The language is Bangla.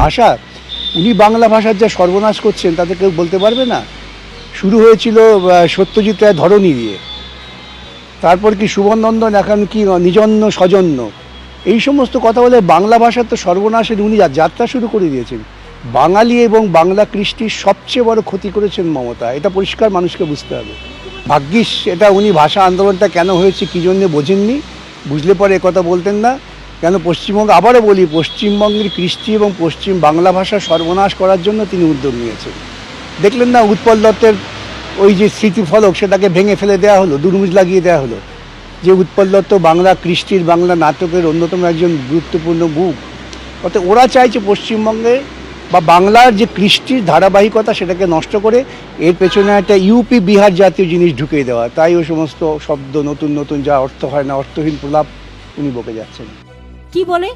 ভাষা, উনি বাংলা ভাষার যা সর্বনাশ করছেন তাতে কেউ বলতে পারবে না। শুরু হয়েছিল সত্যজিৎ রায় ধরণী দিয়ে, তারপর কি সুবননন্দন, এখন কি নিজন্য সজন্য, এই সমস্ত কথা বলে বাংলা ভাষার তো সর্বনাশের উনি যাত্রা শুরু করে দিয়েছেন। বাঙালি এবং বাংলা কৃষ্টির সবচেয়ে বড় ক্ষতি করেছেন মমতা, এটা পরিষ্কার মানুষকে বুঝতে হবে। ভাগ্যিস এটা উনি ভাষা আন্দোলনটা কেন হয়েছে কী জন্যে বোঝেননি, বুঝলে পরে কথা বলতেন না। কেন পশ্চিমবঙ্গ, আবারও বলি, পশ্চিমবঙ্গের কৃষ্টি এবং পশ্চিম বাংলা ভাষা সর্বনাশ করার জন্য তিনি উদ্যোগ নিয়েছেন। দেখলেন না উৎপল দত্তের ওই যে স্মৃতিফলক, সেটাকে ভেঙে ফেলে দেওয়া হলো, দুর্মুজ লাগিয়ে দেওয়া হলো। যে উৎপল দত্ত বাংলা কৃষ্টির, বাংলা নাটকের অন্যতম একজন গুরুত্বপূর্ণ মুখ। অর্থাৎ ওরা চাইছে পশ্চিমবঙ্গে বা বাংলার যে কৃষ্টির ধারাবাহিকতা সেটাকে নষ্ট করে এর পেছনে একটা ইউপি বিহার জাতীয় জিনিস ঢুকিয়ে দেওয়া। তাই ওই সমস্ত শব্দ নতুন নতুন, যা অর্থ হয় না, অর্থহীন প্রলাপ উনি বকে যাচ্ছেন। কি বলে